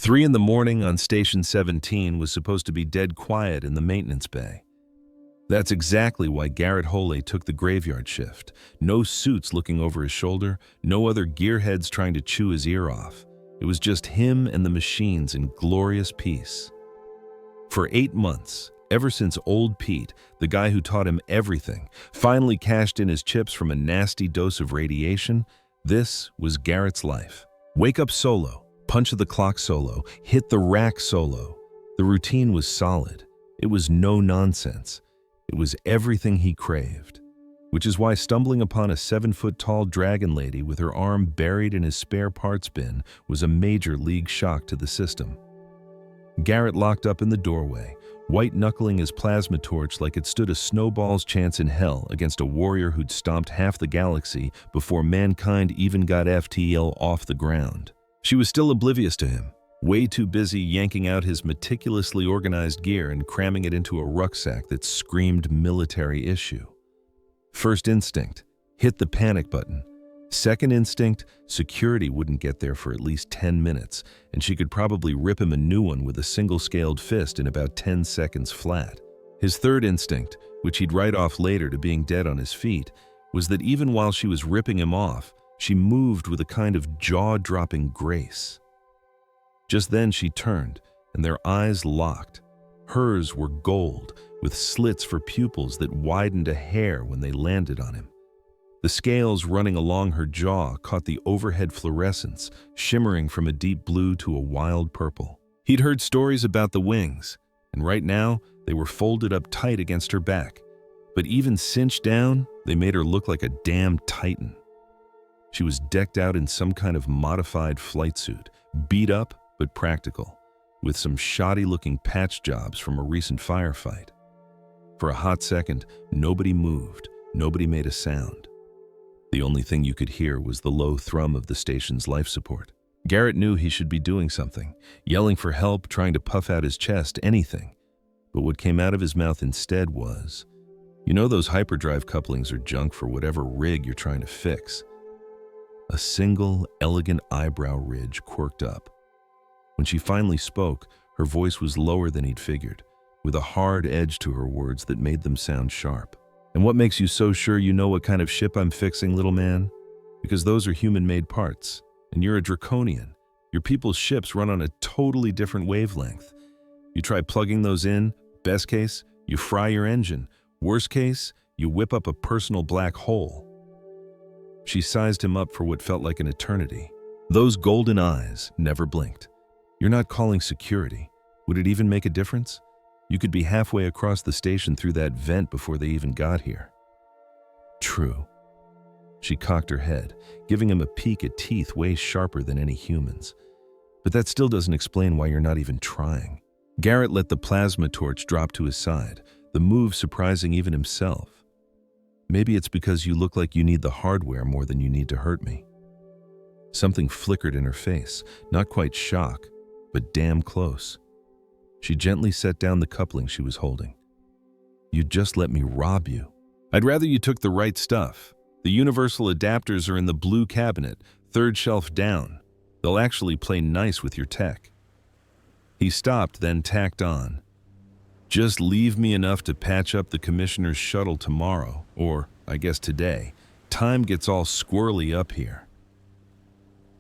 3 in the morning on Station 17 was supposed to be dead quiet in the maintenance bay. That's exactly why Garrett Holey took the graveyard shift. No suits looking over his shoulder, no other gearheads trying to chew his ear off. It was just him and the machines in glorious peace. For 8 months, ever since old Pete, the guy who taught him everything, finally cashed in his chips from a nasty dose of radiation, this was Garrett's life. Wake up solo, punch of the clock solo, hit the rack solo. The routine was solid. It was no nonsense. It was everything he craved, which is why stumbling upon a 7-foot-tall dragon lady with her arm buried in his spare parts bin was a major league shock to the system. Garrett locked up in the doorway, white-knuckling his plasma torch like it stood a snowball's chance in hell against a warrior who'd stomped half the galaxy before mankind even got FTL off the ground. She was still oblivious to him, way too busy yanking out his meticulously organized gear and cramming it into a rucksack that screamed military issue. First instinct, hit the panic button. Second instinct, security wouldn't get there for at least 10 minutes, and she could probably rip him a new one with a single-scaled fist in about 10 seconds flat. His third instinct, which he'd write off later to being dead on his feet, was that even while she was ripping him off, she moved with a kind of jaw-dropping grace. Just then she turned, and their eyes locked. Hers were gold, with slits for pupils that widened a hair when they landed on him. The scales running along her jaw caught the overhead fluorescence, shimmering from a deep blue to a wild purple. He'd heard stories about the wings, and right now they were folded up tight against her back. But even cinched down, they made her look like a damn titan. She was decked out in some kind of modified flight suit, beat up but practical, with some shoddy-looking patch jobs from a recent firefight. For a hot second, nobody moved, nobody made a sound. The only thing you could hear was the low thrum of the station's life support. Garrett knew he should be doing something, yelling for help, trying to puff out his chest, anything. But what came out of his mouth instead was, you know those hyperdrive couplings are junk for whatever rig you're trying to fix. A single, elegant eyebrow ridge quirked up. When she finally spoke, her voice was lower than he'd figured, with a hard edge to her words that made them sound sharp. And what makes you so sure you know what kind of ship I'm fixing, little man? Because those are human-made parts, and you're a draconian. Your people's ships run on a totally different wavelength. You try plugging those in, best case, you fry your engine. Worst case, you whip up a personal black hole. She sized him up for what felt like an eternity. Those golden eyes never blinked. You're not calling security. Would it even make a difference? You could be halfway across the station through that vent before they even got here. True. She cocked her head, giving him a peek at teeth way sharper than any human's. But that still doesn't explain why you're not even trying. Garrett let the plasma torch drop to his side, the move surprising even himself. Maybe it's because you look like you need the hardware more than you need to hurt me. Something flickered in her face, not quite shock, but damn close. She gently set down the coupling she was holding. You'd just let me rob you. I'd rather you took the right stuff. The universal adapters are in the blue cabinet, third shelf down. They'll actually play nice with your tech. He stopped, then tacked on. Just leave me enough to patch up the commissioner's shuttle tomorrow, or, I guess today. Time gets all squirrely up here.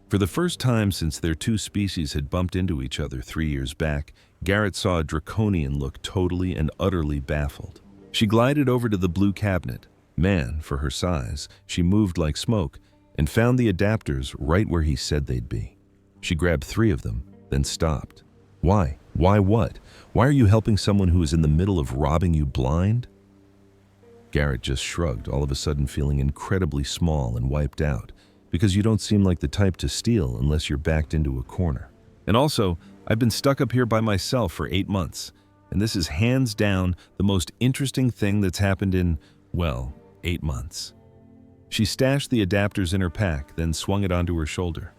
For the first time since their two species had bumped into each other 3 years back, Garrett saw a draconian look totally and utterly baffled. She glided over to the blue cabinet. Man, for her size, she moved like smoke, and found the adapters right where he said they'd be. She grabbed 3 of them, then stopped. Why? Why what? Why are you helping someone who is in the middle of robbing you blind? Garrett just shrugged, all of a sudden feeling incredibly small and wiped out, because you don't seem like the type to steal unless you're backed into a corner. And also, I've been stuck up here by myself for 8 months, and this is hands down the most interesting thing that's happened in, well, 8 months. She stashed the adapters in her pack, then swung it onto her shoulder.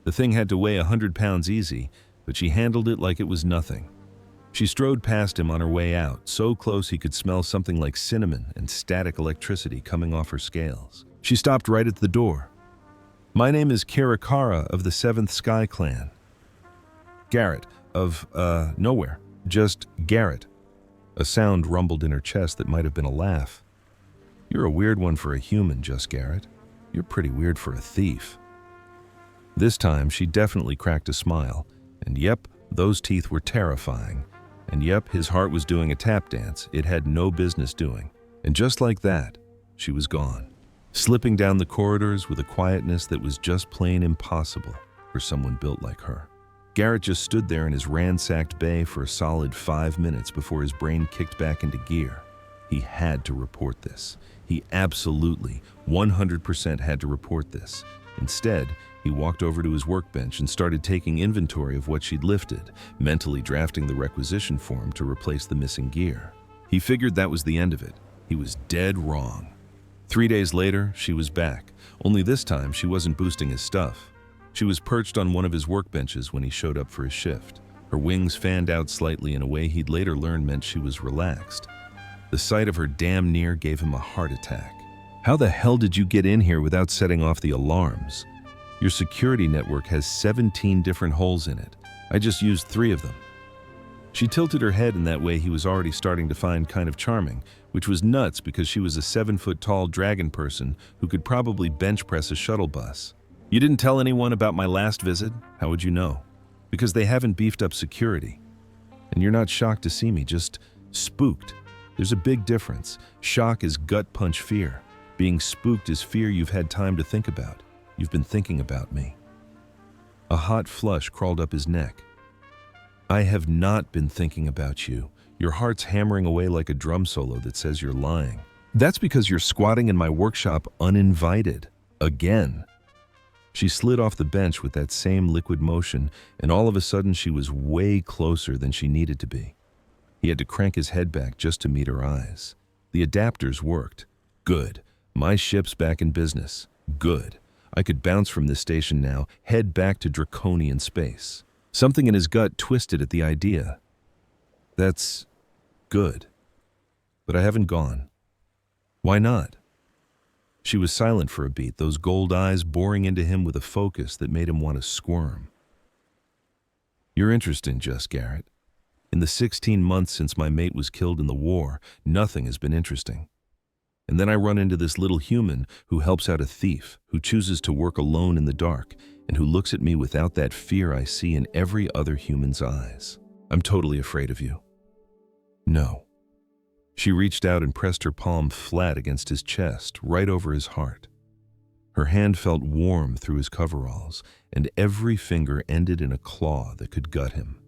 The thing had to weigh 100 pounds easy, but she handled it like it was nothing. She strode past him on her way out, so close he could smell something like cinnamon and static electricity coming off her scales. She stopped right at the door. My name is Kirakara of the 7th Sky Clan. Garrett, of, nowhere. Just Garrett. A sound rumbled in her chest that might have been a laugh. You're a weird one for a human, Just Garrett. You're pretty weird for a thief. This time, she definitely cracked a smile. And yep, those teeth were terrifying. And yep, his heart was doing a tap dance it had no business doing. And just like that, she was gone, slipping down the corridors with a quietness that was just plain impossible for someone built like her. Garrett just stood there in his ransacked bay for a solid 5 minutes before his brain kicked back into gear. He had to report this. He absolutely, 100% had to report this. Instead, he walked over to his workbench and started taking inventory of what she'd lifted, mentally drafting the requisition form to replace the missing gear. He figured that was the end of it. He was dead wrong. 3 days later, she was back, only this time she wasn't boosting his stuff. She was perched on one of his workbenches when he showed up for his shift. Her wings fanned out slightly in a way he'd later learn meant she was relaxed. The sight of her damn near gave him a heart attack. How the hell did you get in here without setting off the alarms? Your security network has 17 different holes in it. I just used 3 of them. She tilted her head in that way he was already starting to find kind of charming, which was nuts because she was a 7-foot-tall dragon person who could probably bench press a shuttle bus. You didn't tell anyone about my last visit? How would you know? Because they haven't beefed up security. And you're not shocked to see me, just spooked. There's a big difference. Shock is gut punch fear. Being spooked is fear you've had time to think about. You've been thinking about me. A hot flush crawled up his neck. I have not been thinking about you. Your heart's hammering away like a drum solo that says you're lying. That's because you're squatting in my workshop uninvited. Again. She slid off the bench with that same liquid motion, and all of a sudden she was way closer than she needed to be. He had to crank his head back just to meet her eyes. The adapters worked. Good. My ship's back in business. Good. I could bounce from this station now, head back to draconian space. Something in his gut twisted at the idea. That's good. But I haven't gone. Why not? She was silent for a beat, those gold eyes boring into him with a focus that made him want to squirm. You're interesting, Just Garrett. In the 16 months since my mate was killed in the war, nothing has been interesting. And then I run into this little human who helps out a thief, who chooses to work alone in the dark, and who looks at me without that fear I see in every other human's eyes. I'm totally afraid of you. No. She reached out and pressed her palm flat against his chest, right over his heart. Her hand felt warm through his coveralls, and every finger ended in a claw that could gut him.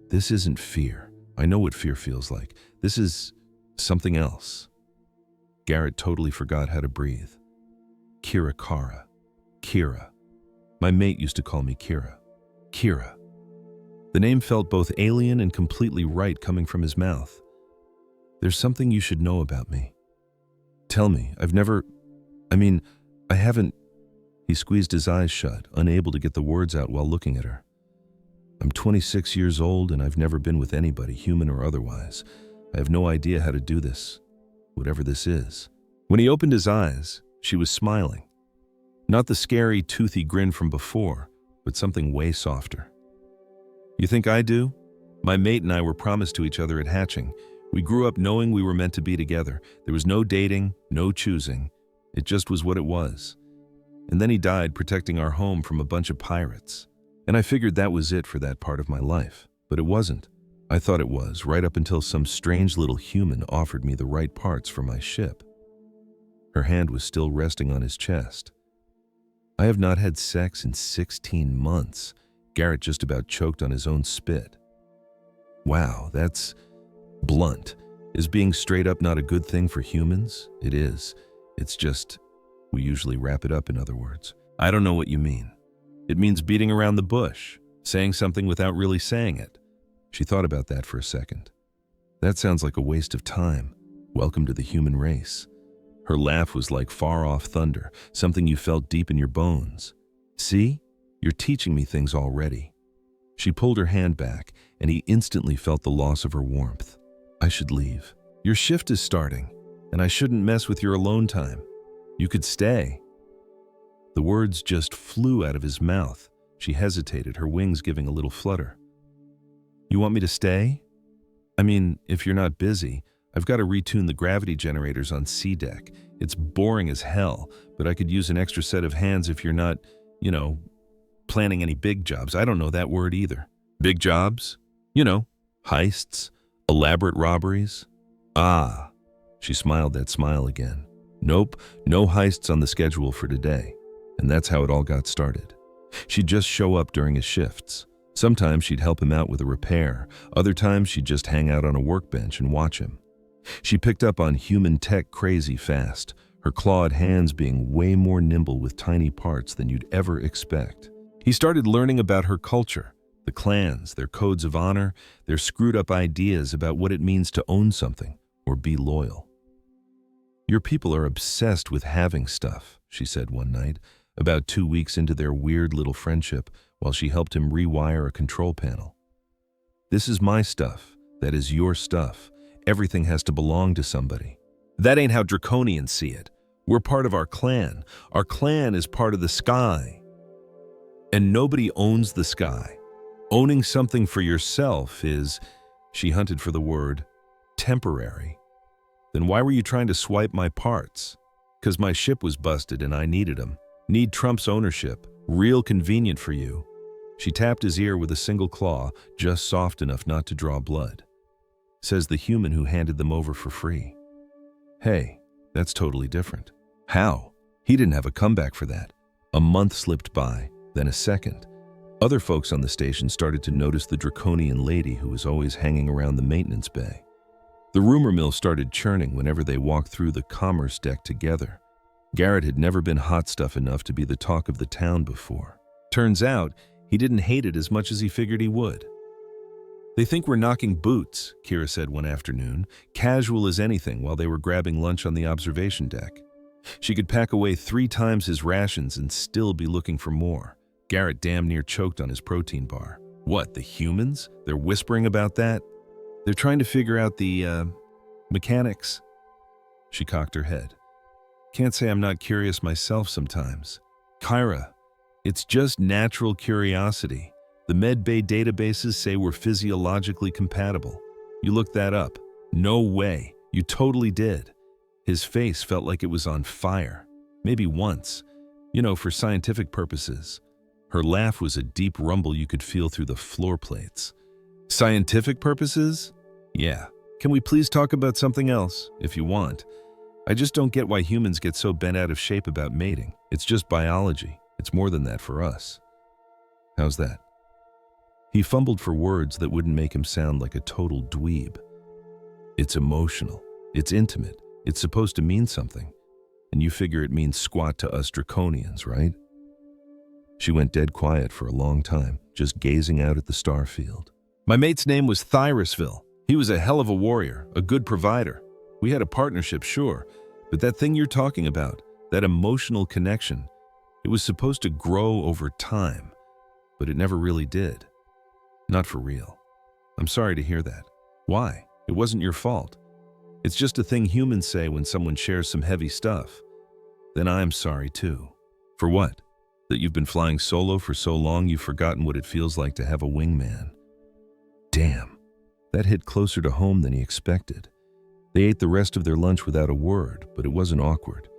This isn't fear. I know what fear feels like. This is something else. Garrett totally forgot how to breathe. Kira. Kira. My mate used to call me Kira. Kira. The name felt both alien and completely right coming from his mouth. There's something you should know about me. Tell me, I haven't. He squeezed his eyes shut, unable to get the words out while looking at her. I'm 26 years old and I've never been with anybody, human or otherwise. I have no idea how to do this, whatever this is. When he opened his eyes, she was smiling. Not the scary, toothy grin from before, but something way softer. You think I do? My mate and I were promised to each other at hatching. We grew up knowing we were meant to be together. There was no dating, no choosing. It just was what it was. And then he died protecting our home from a bunch of pirates. And I figured that was it for that part of my life. But it wasn't. I thought it was, right up until some strange little human offered me the right parts for my ship. Her hand was still resting on his chest. I have not had sex in 16 months. Garrett just about choked on his own spit. Wow, that's blunt. Is being straight up not a good thing for humans? It is. It's just, we usually wrap it up in other words. I don't know what you mean. It means beating around the bush, saying something without really saying it. She thought about that for a second. That sounds like a waste of time. Welcome to the human race. Her laugh was like far-off thunder, something you felt deep in your bones. See? You're teaching me things already. She pulled her hand back, and he instantly felt the loss of her warmth. I should leave. Your shift is starting, and I shouldn't mess with your alone time. You could stay. The words just flew out of his mouth. She hesitated, her wings giving a little flutter. You want me to stay? I mean, if you're not busy, I've got to retune the gravity generators on C deck. It's boring as hell, but I could use an extra set of hands if you're not, planning any big jobs. I don't know that word either. Big jobs? Heists, elaborate robberies. Ah, she smiled that smile again. Nope, no heists on the schedule for today. And that's how it all got started. She'd just show up during his shifts. Sometimes she'd help him out with a repair. Other times she'd just hang out on a workbench and watch him. She picked up on human tech crazy fast, her clawed hands being way more nimble with tiny parts than you'd ever expect. He started learning about her culture, the clans, their codes of honor, their screwed-up ideas about what it means to own something or be loyal. Your people are obsessed with having stuff, she said one night, about 2 weeks into their weird little friendship while she helped him rewire a control panel. This is my stuff. That is your stuff. Everything has to belong to somebody. That ain't how Draconians see it. We're part of our clan. Our clan is part of the sky. And nobody owns the sky. Owning something for yourself is, she hunted for the word, temporary. Then why were you trying to swipe my parts? 'Cause my ship was busted and I needed them. Need Trump's ownership. Real convenient for you. She tapped his ear with a single claw, just soft enough not to draw blood. Says the human who handed them over for free. Hey, that's totally different. How? He didn't have a comeback for that. A month slipped by, then a second. Other folks on the station started to notice the draconian lady who was always hanging around the maintenance bay. The rumor mill started churning whenever they walked through the commerce deck together. Garrett had never been hot stuff enough to be the talk of the town before. Turns out, he didn't hate it as much as he figured he would. They think we're knocking boots, Kira said one afternoon, casual as anything while they were grabbing lunch on the observation deck. She could pack away 3 times his rations and still be looking for more. Garrett damn near choked on his protein bar. What, the humans? They're whispering about that? They're trying to figure out the, mechanics. She cocked her head. Can't say I'm not curious myself sometimes. Kyra, it's just natural curiosity. The med bay databases say we're physiologically compatible. You looked that up. No way. You totally did. His face felt like it was on fire. Maybe once. For scientific purposes. Her laugh was a deep rumble you could feel through the floor plates. Scientific purposes? Yeah. Can we please talk about something else, if you want? I just don't get why humans get so bent out of shape about mating. It's just biology. It's more than that for us. How's that? He fumbled for words that wouldn't make him sound like a total dweeb. It's emotional. It's intimate. It's supposed to mean something. And you figure it means squat to us draconians, right? She went dead quiet for a long time, just gazing out at the star field. My mate's name was Thyrusville. He was a hell of a warrior, a good provider. We had a partnership, sure, but that thing you're talking about, that emotional connection, it was supposed to grow over time, but it never really did. Not for real. I'm sorry to hear that. Why? It wasn't your fault. It's just a thing humans say when someone shares some heavy stuff. Then I'm sorry too. For what? That you've been flying solo for so long you've forgotten what it feels like to have a wingman. Damn, that hit closer to home than he expected. They ate the rest of their lunch without a word, but it wasn't awkward.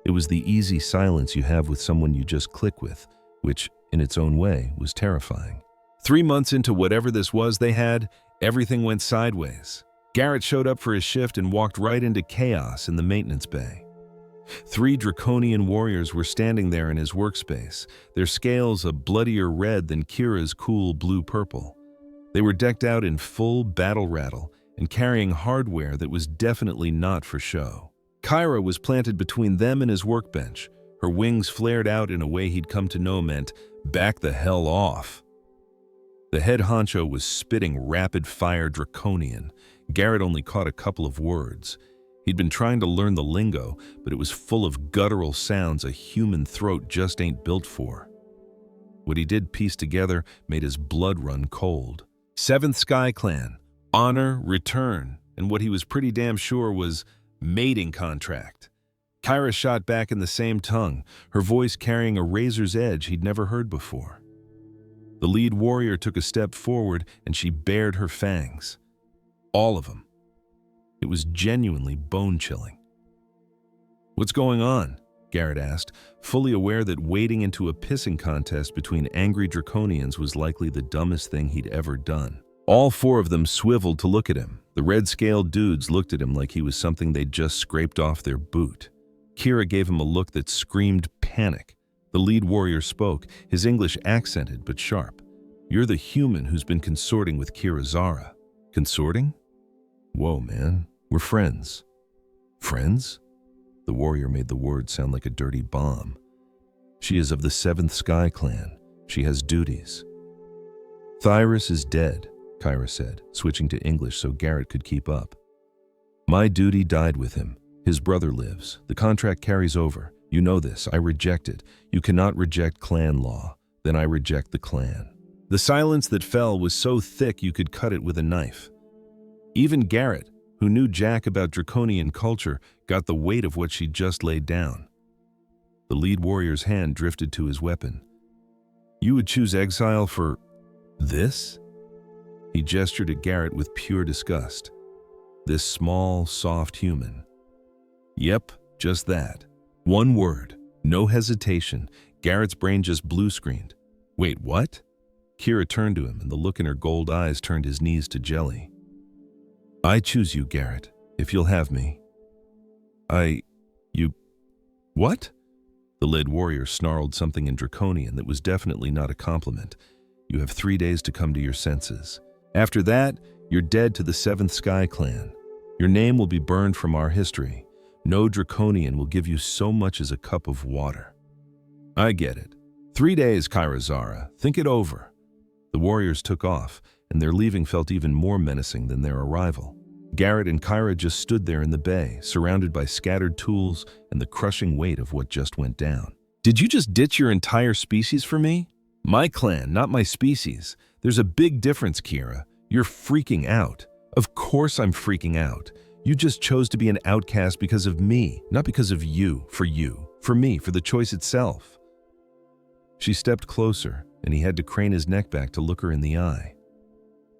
It was the easy silence you have with someone you just click with, which, in its own way, was terrifying. 3 months into whatever this was they had, everything went sideways. Garrett showed up for his shift and walked right into chaos in the maintenance bay. 3 draconian warriors were standing there in his workspace, their scales a bloodier red than Kira's cool blue-purple. They were decked out in full battle rattle and carrying hardware that was definitely not for show. Kyra was planted between them and his workbench. Her wings flared out in a way he'd come to know meant, back the hell off. The head honcho was spitting rapid-fire draconian. Garrett only caught a couple of words. He'd been trying to learn the lingo, but it was full of guttural sounds a human throat just ain't built for. What he did piece together made his blood run cold. 7th Sky Clan, honor, return, and what he was pretty damn sure was mating contract. Kyra shot back in the same tongue, her voice carrying a razor's edge he'd never heard before. The lead warrior took a step forward and she bared her fangs. All of them. It was genuinely bone-chilling. "What's going on?" Garrett asked, fully aware that wading into a pissing contest between angry draconians was likely the dumbest thing he'd ever done. All four of them swiveled to look at him. The red-scaled dudes looked at him like he was something they'd just scraped off their boot. Kira gave him a look that screamed panic. The lead warrior spoke, his English accented but sharp. "You're the human who's been consorting with Kira Zara." "Consorting? Whoa, man. We're friends." "Friends?" The warrior made the word sound like a dirty bomb. "She is of the 7th Sky Clan. She has duties." "Thyrus is dead," Kyra said, switching to English so Garrett could keep up. "My duty died with him. His brother lives. The contract carries over. You know this. I reject it. You cannot reject clan law. Then I reject the clan." The silence that fell was so thick you could cut it with a knife. Even Garrett, who knew jack about draconian culture, got the weight of what she'd just laid down. The lead warrior's hand drifted to his weapon. "You would choose exile for this?" He gestured at Garrett with pure disgust. "This small, soft human." "Yep, just that. One word, no hesitation." Garrett's brain just blue-screened. "Wait, what?" Kira turned to him, and the look in her gold eyes turned his knees to jelly. "I choose you, Garrett, if you'll have me." You... What?" The lead warrior snarled something in Draconian that was definitely not a compliment. "You have 3 days to come to your senses. After that, you're dead to the 7th Sky Clan. Your name will be burned from our history. No Draconian will give you so much as a cup of water." "I get it. 3 days, Kyra Zara. Think it over." The warriors took off, and their leaving felt even more menacing than their arrival. Garrett and Kyra just stood there in the bay, surrounded by scattered tools and the crushing weight of what just went down. "Did you just ditch your entire species for me?" "My clan, not my species. There's a big difference, Kira. You're freaking out." "Of course I'm freaking out. You just chose to be an outcast because of me, not because of you, for me, for the choice itself." She stepped closer, and he had to crane his neck back to look her in the eye.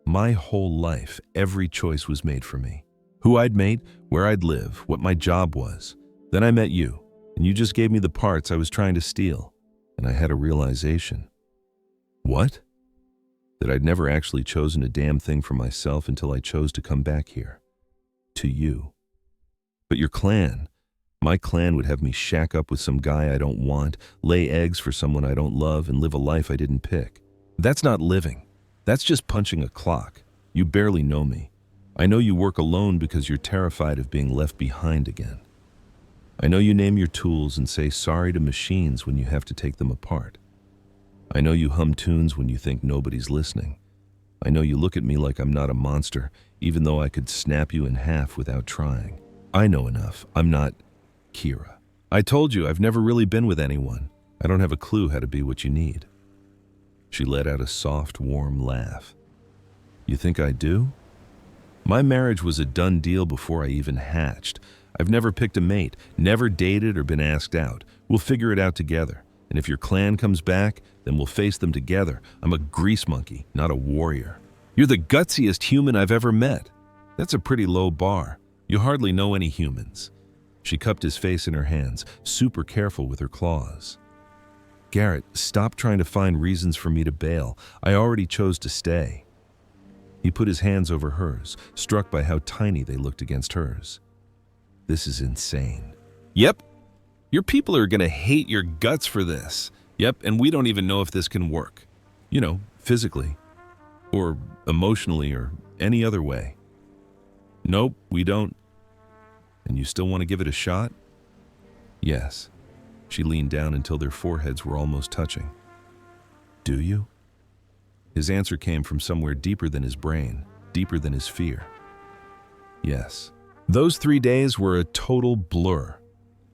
"My whole life, every choice was made for me. Who I'd mate, where I'd live, what my job was. Then I met you, and you just gave me the parts I was trying to steal, and I had a realization." "What?" "That I'd never actually chosen a damn thing for myself until I chose to come back here. To you. But your clan, my clan would have me shack up with some guy I don't want, lay eggs for someone I don't love, and live a life I didn't pick. That's not living. That's just punching a clock. You barely know me. I know you work alone because you're terrified of being left behind again. I know you name your tools and say sorry to machines when you have to take them apart. I know you hum tunes when you think nobody's listening. I know you look at me like I'm not a monster, even though I could snap you in half without trying. I know enough. I'm not Kira. I told you I've never really been with anyone. I don't have a clue how to be what you need." She let out a soft, warm laugh. "You think I do? My marriage was a done deal before I even hatched. I've never picked a mate, never dated or been asked out. We'll figure it out together. And if your clan comes back, then we'll face them together. I'm a grease monkey, not a warrior." "You're the gutsiest human I've ever met." "That's a pretty low bar. You hardly know any humans." She cupped his face in her hands, super careful with her claws. "Garrett, stop trying to find reasons for me to bail. I already chose to stay." He put his hands over hers, struck by how tiny they looked against hers. "This is insane." "Yep. Your people are gonna hate your guts for this. Yep, and we don't even know if this can work. You know, physically. Or emotionally, or any other way." "Nope, we don't." "And you still want to give it a shot?" "Yes." She leaned down until their foreheads were almost touching. "Do you?" His answer came from somewhere deeper than his brain, deeper than his fear. "Yes." Those 3 days were a total blur.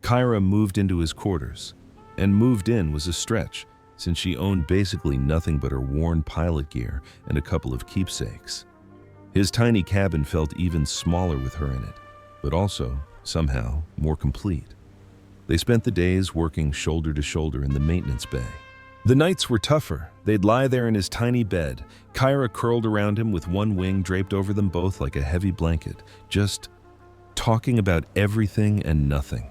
Kyra moved into his quarters, and moved in was a stretch, since she owned basically nothing but her worn pilot gear and a couple of keepsakes. His tiny cabin felt even smaller with her in it, but also, somehow, more complete. They spent the days working shoulder to shoulder in the maintenance bay. The nights were tougher. They'd lie there in his tiny bed, Kyra curled around him with one wing draped over them both like a heavy blanket, just talking about everything and nothing.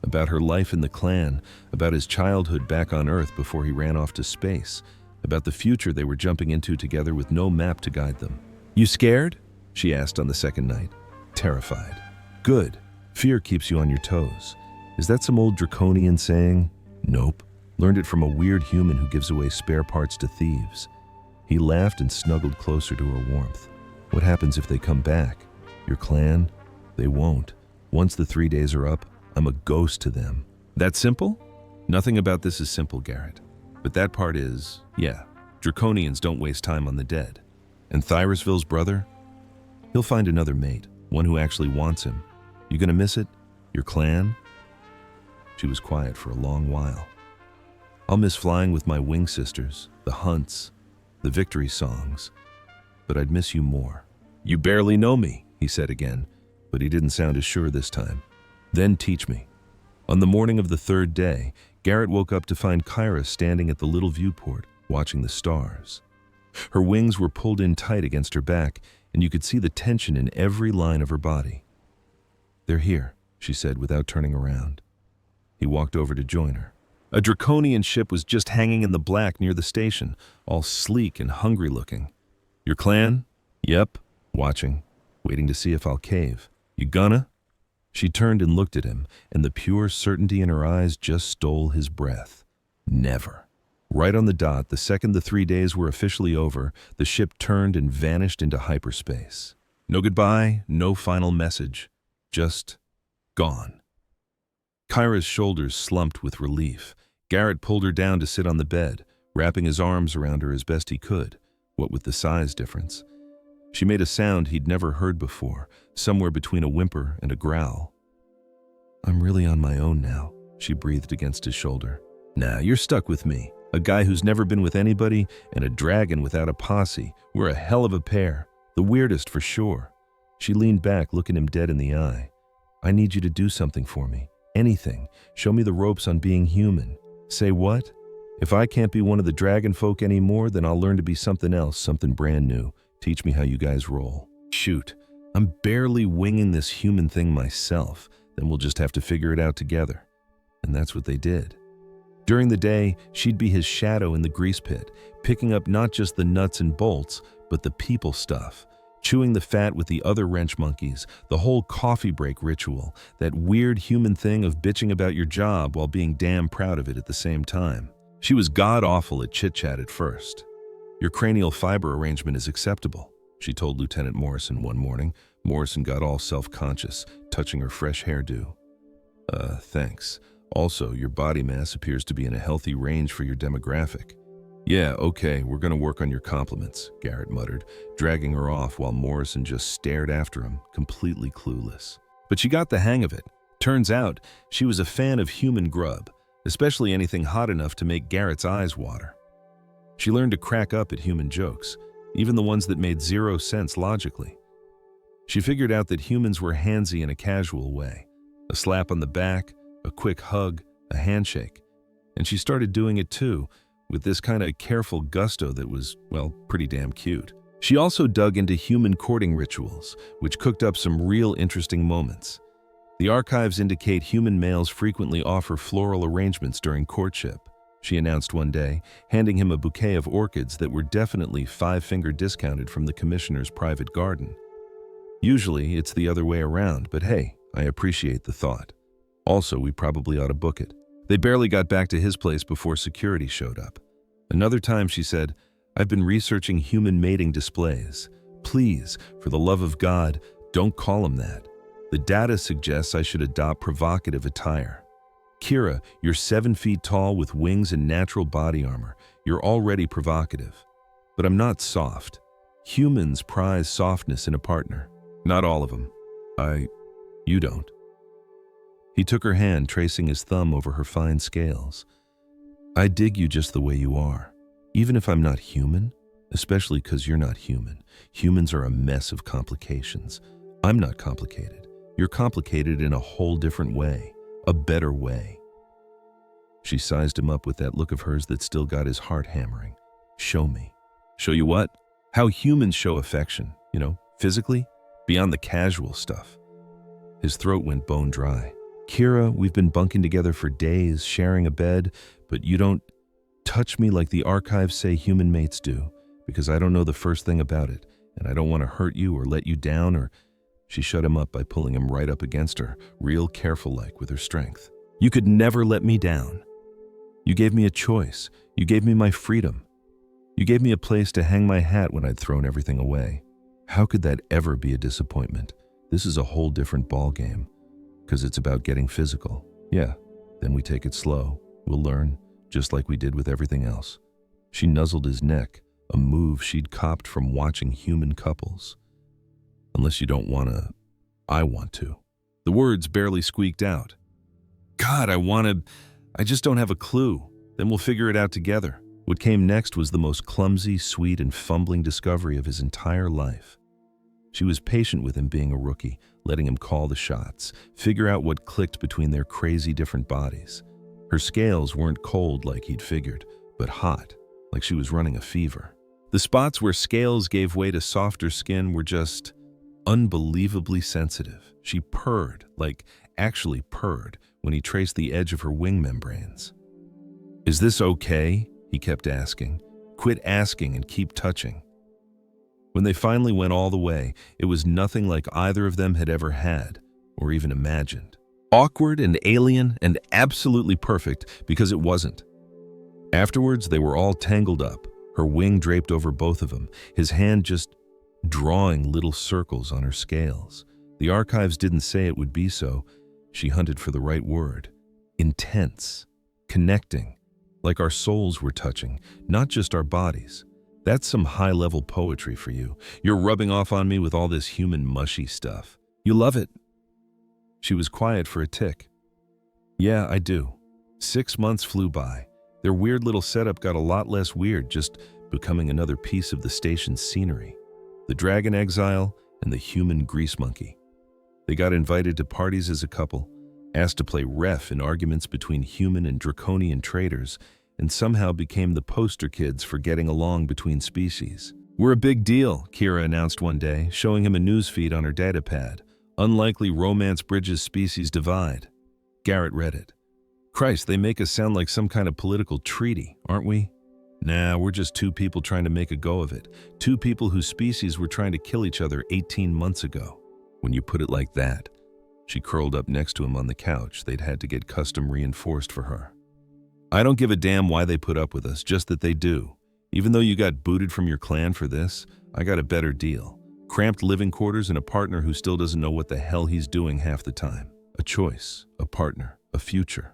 About her life in the clan, about his childhood back on Earth before he ran off to space, about the future they were jumping into together with no map to guide them. "You scared?" she asked on the second night. "Terrified." "Good. Fear keeps you on your toes." "Is that some old draconian saying?" "Nope. Learned it from a weird human who gives away spare parts to thieves." He laughed and snuggled closer to her warmth. "What happens if they come back? Your clan? They won't. Once the 3 days are up, I'm a ghost to them." "That simple?" "Nothing about this is simple, Garrett. But that part is, yeah, Draconians don't waste time on the dead. And Thyrusville's brother? He'll find another mate, one who actually wants him. You gonna miss it? Your clan?" She was quiet for a long while. "I'll miss flying with my wing sisters, the hunts, the victory songs. But I'd miss you more." "You barely know me," he said again, but he didn't sound as sure this time. "Then teach me." On the morning of the third day, Garrett woke up to find Kyra standing at the little viewport, watching the stars. Her wings were pulled in tight against her back, and you could see the tension in every line of her body. "They're here," she said without turning around. He walked over to join her. A draconian ship was just hanging in the black near the station, all sleek and hungry looking. "Your clan?" "Yep." "Watching, waiting to see if I'll cave." "You gonna?" She turned and looked at him, and the pure certainty in her eyes just stole his breath. Never. Right on the dot, the second the 3 days were officially over, the ship turned and vanished into hyperspace. No goodbye, no final message. Just gone. Kyra's shoulders slumped with relief. Garrett pulled her down to sit on the bed, wrapping his arms around her as best he could, what with the size difference. She made a sound he'd never heard before, somewhere between a whimper and a growl. "I'm really on my own now," she breathed against his shoulder. "Nah, you're stuck with me. A guy who's never been with anybody and a dragon without a posse. We're a hell of a pair. The weirdest for sure." She leaned back, looking him dead in the eye. "I need you to do something for me. Anything. Show me the ropes on being human." "Say what?" "If I can't be one of the dragon folk anymore, then I'll learn to be something else, something brand new. Teach me how you guys roll." "Shoot, I'm barely winging this human thing myself. Then we'll just have to figure it out together." And that's what they did. During the day, she'd be his shadow in the grease pit, picking up not just the nuts and bolts, but the people stuff, chewing the fat with the other wrench monkeys, the whole coffee break ritual, that weird human thing of bitching about your job while being damn proud of it at the same time. She was god-awful at chit-chat at first. "Your cranial fiber arrangement is acceptable," she told Lieutenant Morrison one morning. Morrison got all self-conscious, touching her fresh hairdo. Thanks. Also, your body mass appears to be in a healthy range for your demographic." "Yeah, okay, we're gonna work on your compliments," Garrett muttered, dragging her off while Morrison just stared after him, completely clueless. But she got the hang of it. Turns out, she was a fan of human grub, especially anything hot enough to make Garrett's eyes water. She learned to crack up at human jokes, even the ones that made zero sense logically. She figured out that humans were handsy in a casual way. A slap on the back, a quick hug, a handshake. And she started doing it too, with this kind of careful gusto that was, well, pretty damn cute. She also dug into human courting rituals, which cooked up some real interesting moments. The archives indicate human males frequently offer floral arrangements during courtship, she announced one day, handing him a bouquet of orchids that were definitely 5-finger discounted from the commissioner's private garden. Usually, it's the other way around, but hey, I appreciate the thought. Also, we probably ought to book it. They barely got back to his place before security showed up. Another time she said, "I've been researching human mating displays. Please, for the love of God, don't call them that. The data suggests I should adopt provocative attire. Kira, you're 7 feet tall with wings and natural body armor. You're already provocative. But I'm not soft. Humans prize softness in a partner. Not all of them. You don't." He took her hand, tracing his thumb over her fine scales. "I dig you just the way you are. Even if I'm not human, especially because you're not human. Humans are a mess of complications. I'm not complicated. You're complicated in a whole different way. A better way." She sized him up with that look of hers that still got his heart hammering. Show me. Show you what? How humans show affection, physically, beyond the casual stuff. His throat went bone dry. Kira, we've been bunking together for days, sharing a bed, but you don't touch me like the archives say human mates do, because I don't know the first thing about it, and I don't want to hurt you or let you down or... She shut him up by pulling him right up against her, real careful-like with her strength. You could never let me down. You gave me a choice. You gave me my freedom. You gave me a place to hang my hat when I'd thrown everything away. How could that ever be a disappointment? This is a whole different ballgame, because it's about getting physical. Yeah, then we take it slow. We'll learn, just like we did with everything else. She nuzzled his neck, a move she'd copped from watching human couples. Unless you don't want to, I want to. The words barely squeaked out. God, I just don't have a clue. Then we'll figure it out together. What came next was the most clumsy, sweet, and fumbling discovery of his entire life. She was patient with him being a rookie, letting him call the shots, figure out what clicked between their crazy different bodies. Her scales weren't cold like he'd figured, but hot, like she was running a fever. The spots where scales gave way to softer skin were just unbelievably sensitive. She purred, actually purred, when he traced the edge of her wing membranes. Is this okay? He kept asking. Quit asking and keep touching. When they finally went all the way, it was nothing like either of them had ever had, or even imagined. Awkward and alien and absolutely perfect because it wasn't. Afterwards, they were all tangled up, her wing draped over both of them, his hand just drawing little circles on her scales. The archives didn't say it would be so. She hunted for the right word. Intense. Connecting. Like our souls were touching, not just our bodies. That's some high-level poetry for you. You're rubbing off on me with all this human mushy stuff. You love it. She was quiet for a tick. Yeah, I do. 6 months flew by. Their weird little setup got a lot less weird, just becoming another piece of the station's scenery. The dragon exile and the human grease monkey. They got invited to parties as a couple, asked to play ref in arguments between human and draconian traders, and somehow became the poster kids for getting along between species. We're a big deal, Kira announced one day, showing him a newsfeed on her datapad. Unlikely romance bridges species divide. Garrett read it. Christ, they make us sound like some kind of political treaty, aren't we? Nah, we're just two people trying to make a go of it. Two people whose species were trying to kill each other 18 months ago. When you put it like that. She curled up next to him on the couch. They'd had to get custom reinforced for her. I don't give a damn why they put up with us, just that they do. Even though you got booted from your clan for this, I got a better deal. Cramped living quarters and a partner who still doesn't know what the hell he's doing half the time. A choice, a partner, a future.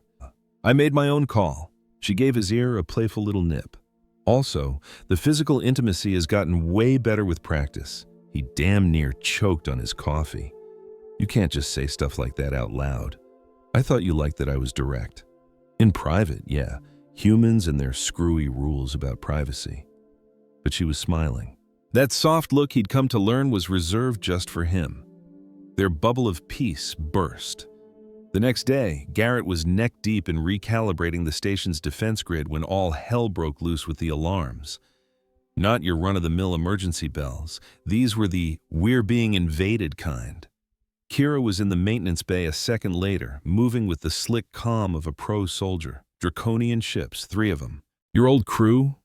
I made my own call. She gave his ear a playful little nip. Also, the physical intimacy has gotten way better with practice. He damn near choked on his coffee. You can't just say stuff like that out loud. I thought you liked that I was direct. In private, yeah, humans and their screwy rules about privacy. But she was smiling. That soft look he'd come to learn was reserved just for him. Their bubble of peace burst. The next day, Garrett was neck-deep in recalibrating the station's defense grid when all hell broke loose with the alarms. Not your run-of-the-mill emergency bells. These were the "we're being invaded" kind. Kira was in the maintenance bay a second later, moving with the slick calm of a pro soldier. Draconian ships, 3 of them. Your old crew?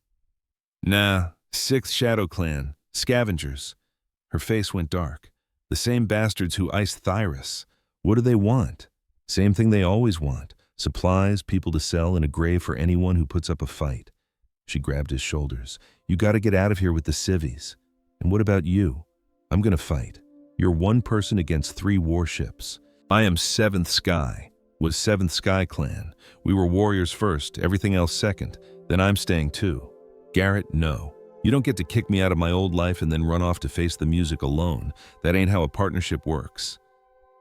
Nah, 6th Shadow Clan. Scavengers. Her face went dark. The same bastards who iced Thyrus. What do they want? Same thing they always want. Supplies, people to sell, and a grave for anyone who puts up a fight. She grabbed his shoulders. You gotta get out of here with the civvies. And what about you? I'm gonna fight. You're one person against 3 warships. I am 7th Sky. Was 7th Sky Clan. We were warriors first, everything else second. Then I'm staying too. Garrett, no. You don't get to kick me out of my old life and then run off to face the music alone. That ain't how a partnership works.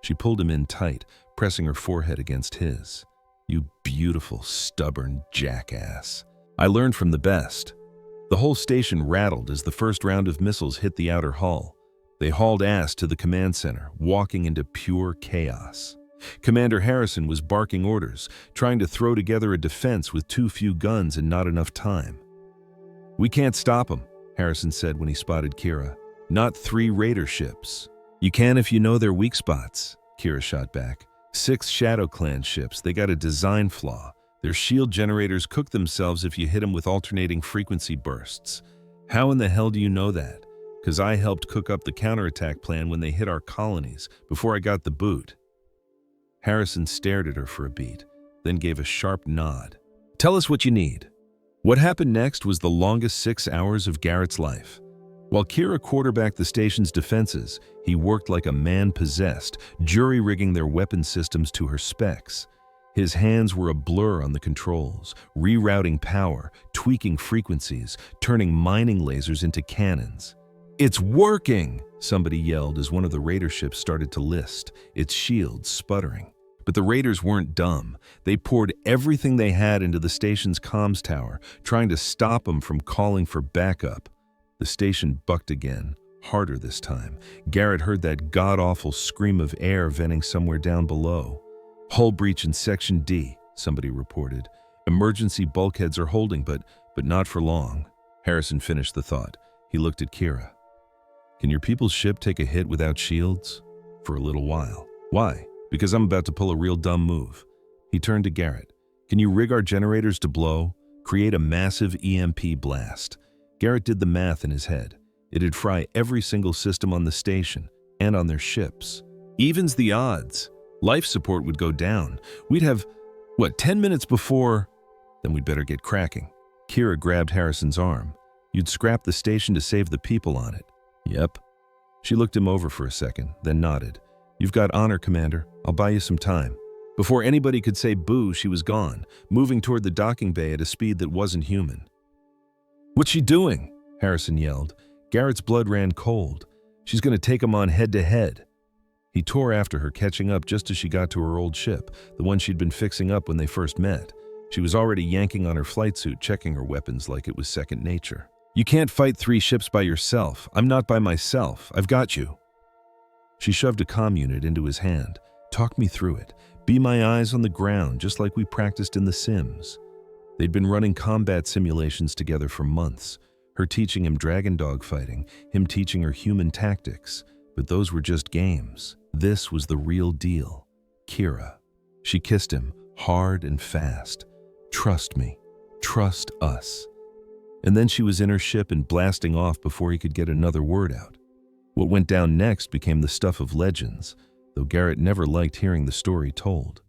She pulled him in tight, pressing her forehead against his. You beautiful, stubborn jackass. I learned from the best. The whole station rattled as the first round of missiles hit the outer hull. They hauled ass to the command center, walking into pure chaos. Commander Harrison was barking orders, trying to throw together a defense with too few guns and not enough time. "We can't stop them," Harrison said when he spotted Kira. "Not 3 raider ships." "You can if you know their weak spots," Kira shot back. 6 Shadow Clan ships, they got a design flaw. Their shield generators cook themselves if you hit them with alternating frequency bursts. "How in the hell do you know that?" "'Cause I helped cook up the counterattack plan when they hit our colonies, before I got the boot." Harrison stared at her for a beat, then gave a sharp nod. "Tell us what you need." What happened next was the longest 6 hours of Garrett's life. While Kira quarterbacked the station's defenses, he worked like a man possessed, jury-rigging their weapon systems to her specs. His hands were a blur on the controls, rerouting power, tweaking frequencies, turning mining lasers into cannons. "It's working!" somebody yelled as one of the raider ships started to list, its shields sputtering. But the raiders weren't dumb. They poured everything they had into the station's comms tower, trying to stop them from calling for backup. The station bucked again, harder this time. Garrett heard that god-awful scream of air venting somewhere down below. "Hull breach in Section D," somebody reported. "Emergency bulkheads are holding, but not for long." Harrison finished the thought. He looked at Kira. "Can your people's ship take a hit without shields?" "For a little while." "Why?" "Because I'm about to pull a real dumb move." He turned to Garrett. "Can you rig our generators to blow? Create a massive EMP blast." Garrett did the math in his head. It'd fry every single system on the station and on their ships. "Evens the odds. Life support would go down. We'd have, 10 minutes before?" "Then we'd better get cracking." Kira grabbed Harrison's arm. "You'd scrap the station to save the people on it." "Yep." She looked him over for a second, then nodded. "You've got honor, Commander. I'll buy you some time." Before anybody could say boo, she was gone, moving toward the docking bay at a speed that wasn't human. "What's she doing?" Harrison yelled. Garrett's blood ran cold. "She's going to take him on head to head." He tore after her, catching up just as she got to her old ship, the one she'd been fixing up when they first met. She was already yanking on her flight suit, checking her weapons like it was second nature. "You can't fight 3 ships by yourself. I'm not by myself. I've got you." She shoved a comm unit into his hand. "Talk me through it. Be my eyes on the ground, just like we practiced in The Sims." They'd been running combat simulations together for months, her teaching him dragon dog fighting, him teaching her human tactics. But those were just games. This was the real deal. Kira. She kissed him, hard and fast. "Trust me. Trust us." And then she was in her ship and blasting off before he could get another word out. What went down next became the stuff of legends, though Garrett never liked hearing the story told.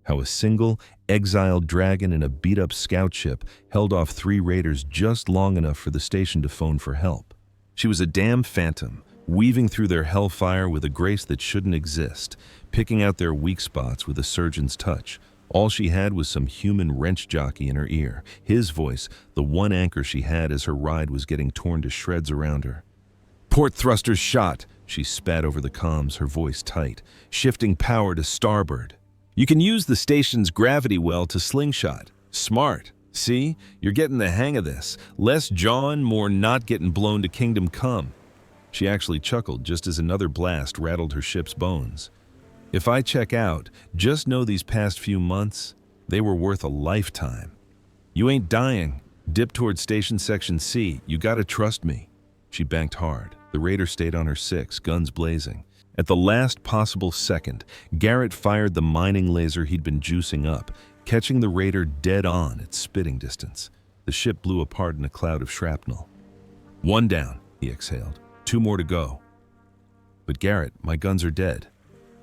How a single, exiled dragon in a beat-up scout ship held off 3 raiders just long enough for the station to phone for help. She was a damn phantom, weaving through their hellfire with a grace that shouldn't exist, picking out their weak spots with a surgeon's touch. All she had was some human wrench jockey in her ear, his voice, the one anchor she had as her ride was getting torn to shreds around her. "Port thrusters shot," she spat over the comms, her voice tight. "Shifting power to starboard. You can use the station's gravity well to slingshot. Smart. See? You're getting the hang of this. Less jawing, more not getting blown to kingdom come." She actually chuckled just as another blast rattled her ship's bones. "If I check out, just know these past few months, they were worth a lifetime. You ain't dying. Dip toward Station Section C. You gotta trust me." She banked hard. The raider stayed on her 6, guns blazing. At the last possible second, Garrett fired the mining laser he'd been juicing up, catching the raider dead on at spitting distance. The ship blew apart in a cloud of shrapnel. "One down," he exhaled. 2 more to go." "But Garrett, my guns are dead."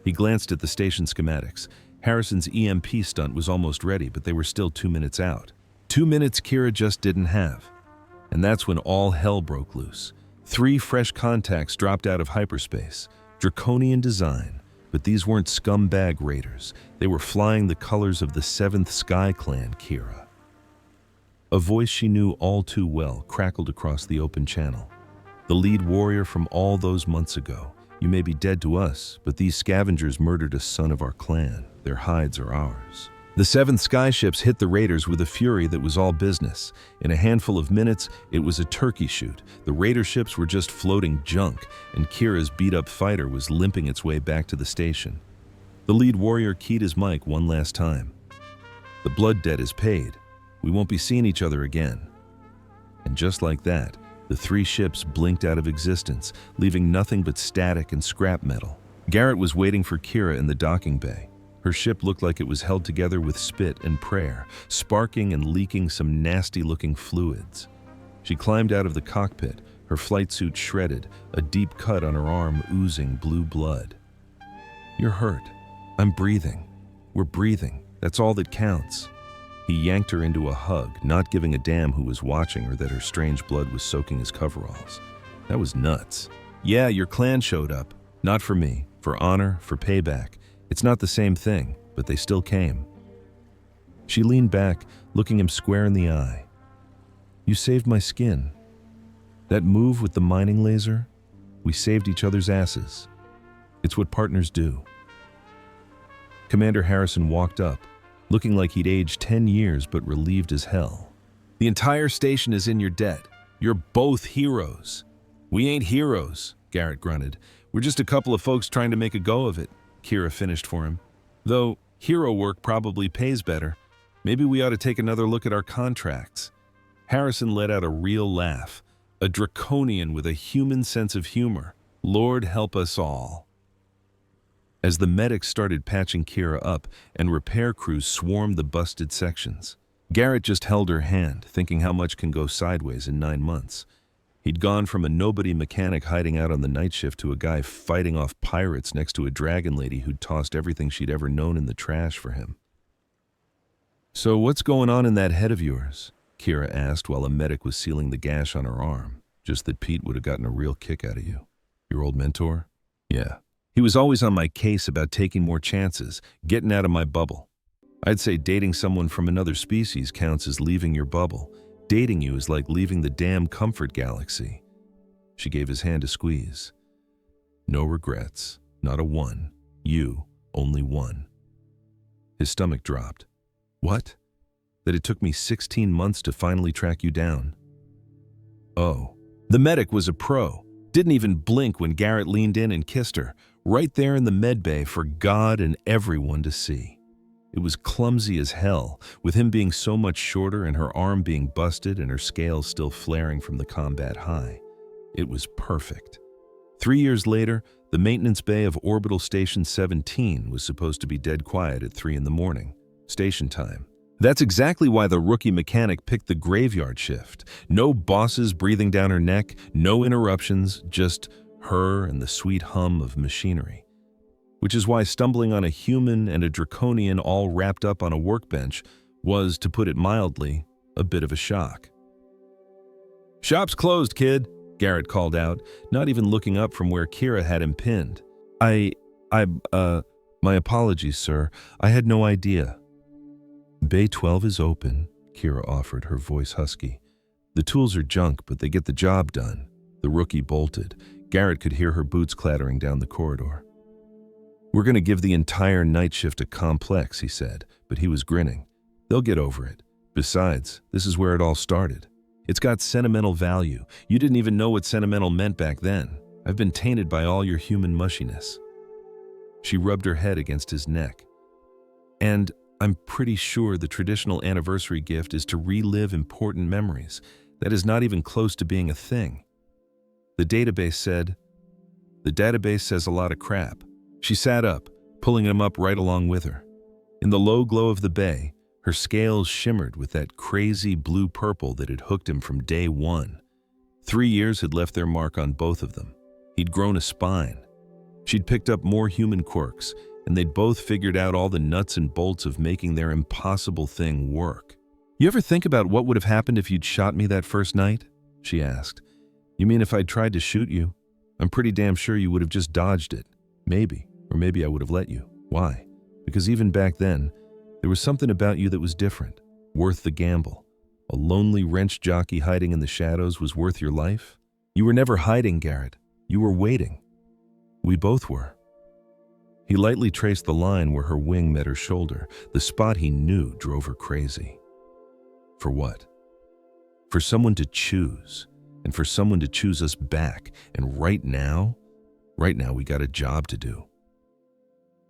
He glanced at the station schematics. Harrison's EMP stunt was almost ready, but they were still 2 minutes out. 2 minutes Kira just didn't have. And that's when all hell broke loose. 3 fresh contacts dropped out of hyperspace. Draconian design, but these weren't scumbag raiders. They were flying the colors of the 7th Sky Clan, Kira. A voice she knew all too well crackled across the open channel. "The lead warrior from all those months ago. You may be dead to us, but these scavengers murdered a son of our clan. Their hides are ours." The 7th skyships hit the raiders with a fury that was all business. In a handful of minutes, it was a turkey shoot. The raider ships were just floating junk, and Kira's beat-up fighter was limping its way back to the station. The lead warrior keyed his mic one last time. "The blood debt is paid. We won't be seeing each other again." And just like that, the 3 ships blinked out of existence, leaving nothing but static and scrap metal. Garrett was waiting for Kira in the docking bay. Her ship looked like it was held together with spit and prayer, sparking and leaking some nasty-looking fluids. She climbed out of the cockpit, her flight suit shredded, a deep cut on her arm oozing blue blood. "You're hurt. I'm breathing. We're breathing. That's all that counts." He yanked her into a hug, not giving a damn who was watching or that her strange blood was soaking his coveralls. That was nuts. "Yeah, your clan showed up. Not for me. For honor, for payback. It's not the same thing, but they still came." She leaned back, looking him square in the eye. "You saved my skin. That move with the mining laser, we saved each other's asses. It's what partners do." Commander Harrison walked up, looking like he'd aged 10 years but relieved as hell. "The entire station is in your debt. You're both heroes." "We ain't heroes," Garrett grunted. "We're just a couple of folks trying to make a go of it," Kira finished for him. "Though hero work probably pays better. Maybe we ought to take another look at our contracts." Harrison let out a real laugh, a draconian with a human sense of humor. "Lord help us all." As the medics started patching Kira up and repair crews swarmed the busted sections, Garrett just held her hand, thinking how much can go sideways in 9 months. He'd gone from a nobody mechanic hiding out on the night shift to a guy fighting off pirates next to a dragon lady who'd tossed everything she'd ever known in the trash for him. "So what's going on in that head of yours?" Kira asked while a medic was sealing the gash on her arm. "Just that Pete would have gotten a real kick out of you." "Your old mentor?" "Yeah. He was always on my case about taking more chances, getting out of my bubble. I'd say dating someone from another species counts as leaving your bubble. Dating you is like leaving the damn comfort galaxy." She gave his hand a squeeze. "No regrets. Not a one. You, only one." His stomach dropped. "What? That it took me 16 months to finally track you down?" "Oh." The medic was a pro. Didn't even blink when Garrett leaned in and kissed her, right there in the med bay for God and everyone to see. It was clumsy as hell, with him being so much shorter and her arm being busted and her scales still flaring from the combat high. It was perfect. 3 years later, the maintenance bay of Orbital Station 17 was supposed to be dead quiet at 3 in the morning, station time. That's exactly why the rookie mechanic picked the graveyard shift. No bosses breathing down her neck, no interruptions, just her and the sweet hum of machinery. Which is why stumbling on a human and a draconian all wrapped up on a workbench was, to put it mildly, a bit of a shock. "Shop's closed, kid," Garrett called out, not even looking up from where Kira had him pinned. My apologies, sir. I had no idea." "Bay 12 is open," Kira offered, her voice husky. "The tools are junk, but they get the job done." The rookie bolted. Garrett could hear her boots clattering down the corridor. "We're going to give the entire night shift a complex," he said, but he was grinning. "They'll get over it. Besides, this is where it all started. It's got sentimental value. You didn't even know what sentimental meant back then. I've been tainted by all your human mushiness." She rubbed her head against his neck. "And I'm pretty sure the traditional anniversary gift is to relive important memories. That is not even close to being a thing." The database says a lot of crap. She sat up, pulling him up right along with her. In the low glow of the bay, her scales shimmered with that crazy blue-purple that had hooked him from day one. 3 years had left their mark on both of them. He'd grown a spine. She'd picked up more human quirks, and they'd both figured out all the nuts and bolts of making their impossible thing work. "You ever think about what would have happened if you'd shot me that first night?" she asked. "You mean if I'd tried to shoot you? I'm pretty damn sure you would have just dodged it. Maybe, or maybe I would have let you. Why? Because even back then, there was something about you that was different, worth the gamble. A lonely wrench jockey hiding in the shadows was worth your life? You were never hiding, Garrett. You were waiting. We both were." He lightly traced the line where her wing met her shoulder, the spot he knew drove her crazy. For what? For someone to choose, and for someone to choose us back, and right now we got a job to do.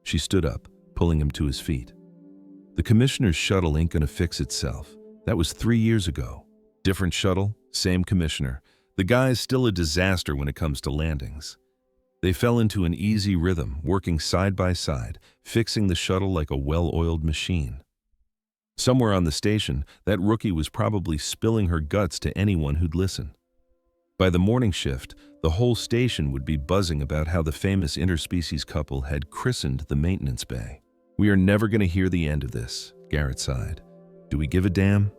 She stood up, pulling him to his feet. The commissioner's shuttle ain't gonna fix itself. That was 3 years ago. Different shuttle, same commissioner. The guy's still a disaster when it comes to landings. They fell into an easy rhythm, working side by side, fixing the shuttle like a well-oiled machine. Somewhere on the station, that rookie was probably spilling her guts to anyone who'd listen. By the morning shift, the whole station would be buzzing about how the famous interspecies couple had christened the maintenance bay. We are never going to hear the end of this, Garrett sighed. Do we give a damn?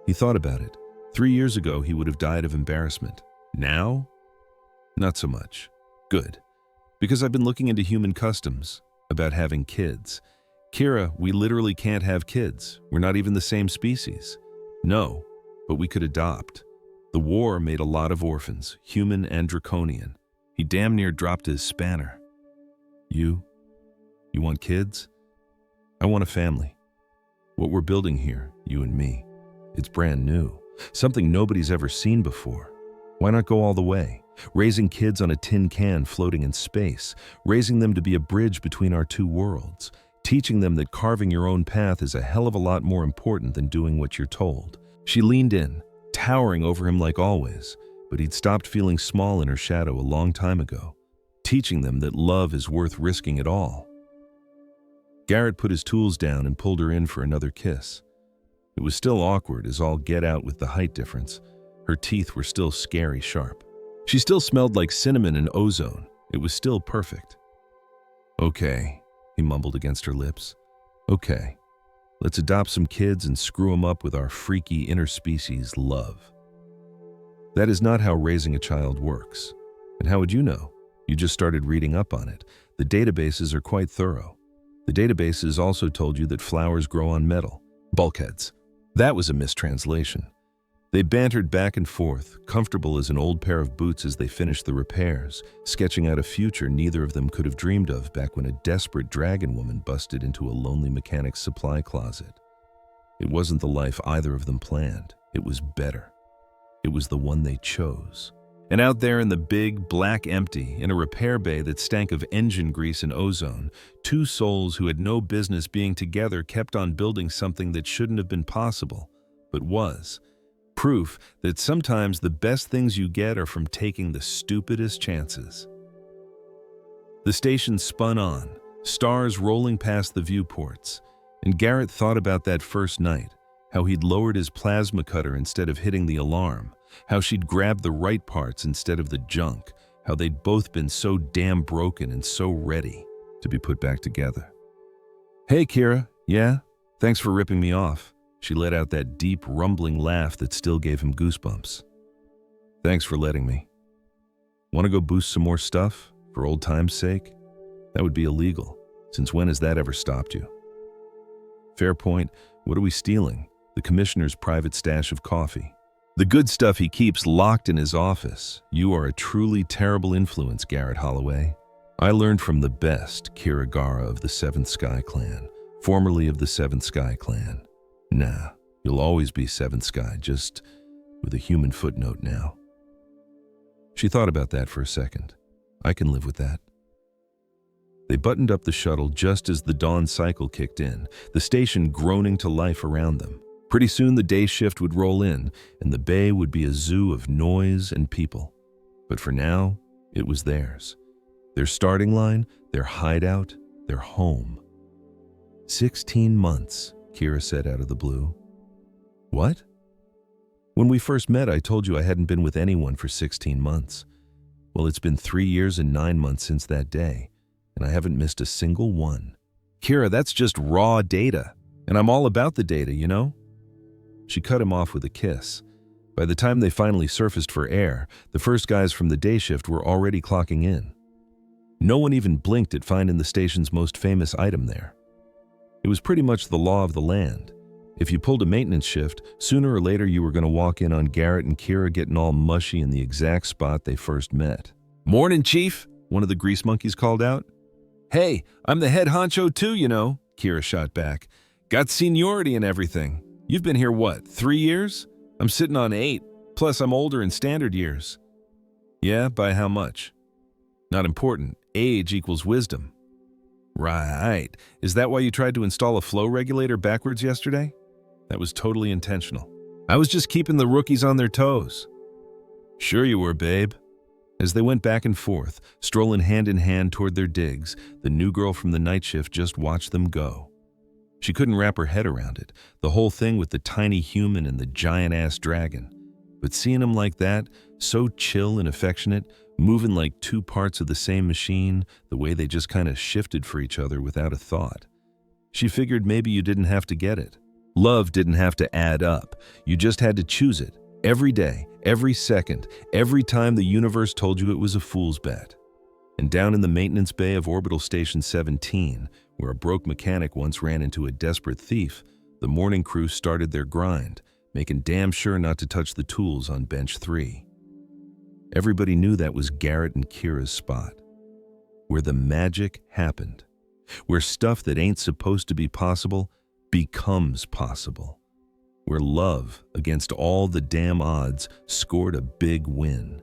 He thought about it. 3 years ago, he would have died of embarrassment. Now? Not so much. Good. Because I've been looking into human customs, about having kids. Kira, we literally can't have kids. We're not even the same species. No, but we could adopt. The war made a lot of orphans, human and draconian. He damn near dropped his spanner. You want kids? I want a family. What we're building here, you and me, it's brand new. Something nobody's ever seen before. Why not go all the way? Raising kids on a tin can floating in space, raising them to be a bridge between our two worlds, teaching them that carving your own path is a hell of a lot more important than doing what you're told. She leaned in, towering over him like always, but he'd stopped feeling small in her shadow a long time ago, teaching them that love is worth risking it all. Garrett put his tools down and pulled her in for another kiss. It was still awkward as all get out with the height difference. Her teeth were still scary sharp. She still smelled like cinnamon and ozone. It was still perfect. Okay, he mumbled against her lips. Okay, let's adopt some kids and screw them up with our freaky interspecies love. That is not how raising a child works. And how would you know? You just started reading up on it. The databases are quite thorough. The databases also told you that flowers grow on metal. Bulkheads. That was a mistranslation. They bantered back and forth, comfortable as an old pair of boots as they finished the repairs, sketching out a future neither of them could have dreamed of back when a desperate dragon woman busted into a lonely mechanic's supply closet. It wasn't the life either of them planned. It was better. It was the one they chose. And out there in the big, black empty, in a repair bay that stank of engine grease and ozone, two souls who had no business being together kept on building something that shouldn't have been possible, but was. Proof that sometimes the best things you get are from taking the stupidest chances. The station spun on, stars rolling past the viewports, and Garrett thought about that first night, how he'd lowered his plasma cutter instead of hitting the alarm, how she'd grabbed the right parts instead of the junk, how they'd both been so damn broken and so ready to be put back together. Hey, Kira, yeah? Thanks for ripping me off. She let out that deep, rumbling laugh that still gave him goosebumps. Thanks for letting me. Want to go boost some more stuff, for old time's sake? That would be illegal. Since when has that ever stopped you? Fair point. What are we stealing? The commissioner's private stash of coffee. The good stuff he keeps locked in his office. You are a truly terrible influence, Garrett Holloway. I learned from the best, Kira Gara of the Seventh Sky Clan, formerly of the Seventh Sky Clan. Nah, you'll always be Seventh Sky, just with a human footnote now. She thought about that for a second. I can live with that. They buttoned up the shuttle just as the dawn cycle kicked in, the station groaning to life around them. Pretty soon the day shift would roll in, and the bay would be a zoo of noise and people. But for now, it was theirs. Their starting line, their hideout, their home. 16 months, Kira said out of the blue. What? When we first met, I told you I hadn't been with anyone for 16 months. Well, it's been 3 years and 9 months since that day, and I haven't missed a single one. Kira, that's just raw data, and I'm all about the data, you know? She cut him off with a kiss. By the time they finally surfaced for air, the first guys from the day shift were already clocking in. No one even blinked at finding the station's most famous item there. It was pretty much the law of the land. If you pulled a maintenance shift, sooner or later you were going to walk in on Garrett and Kira getting all mushy in the exact spot they first met. "Morning, Chief," one of the grease monkeys called out. "Hey, I'm the head honcho too, you know," Kira shot back. "Got seniority and everything. You've been here, what, 3 years? I'm sitting on 8, plus I'm older in standard years." "Yeah, by how much?" "Not important. Age equals wisdom." Right. Is that why you tried to install a flow regulator backwards yesterday? That was totally intentional. I was just keeping the rookies on their toes. Sure you were, babe. As they went back and forth, strolling hand in hand toward their digs, the new girl from the night shift just watched them go. She couldn't wrap her head around it, the whole thing with the tiny human and the giant-ass dragon. But seeing them like that, so chill and affectionate, moving like two parts of the same machine, the way they just kind of shifted for each other without a thought. She figured maybe you didn't have to get it. Love didn't have to add up. You just had to choose it. Every day, every second, every time the universe told you it was a fool's bet. And down in the maintenance bay of Orbital Station 17, where a broke mechanic once ran into a desperate thief, the morning crew started their grind, making damn sure not to touch the tools on Bench 3. Everybody knew that was Garrett and Kira's spot, where the magic happened, where stuff that ain't supposed to be possible becomes possible, where love, against all the damn odds, scored a big win.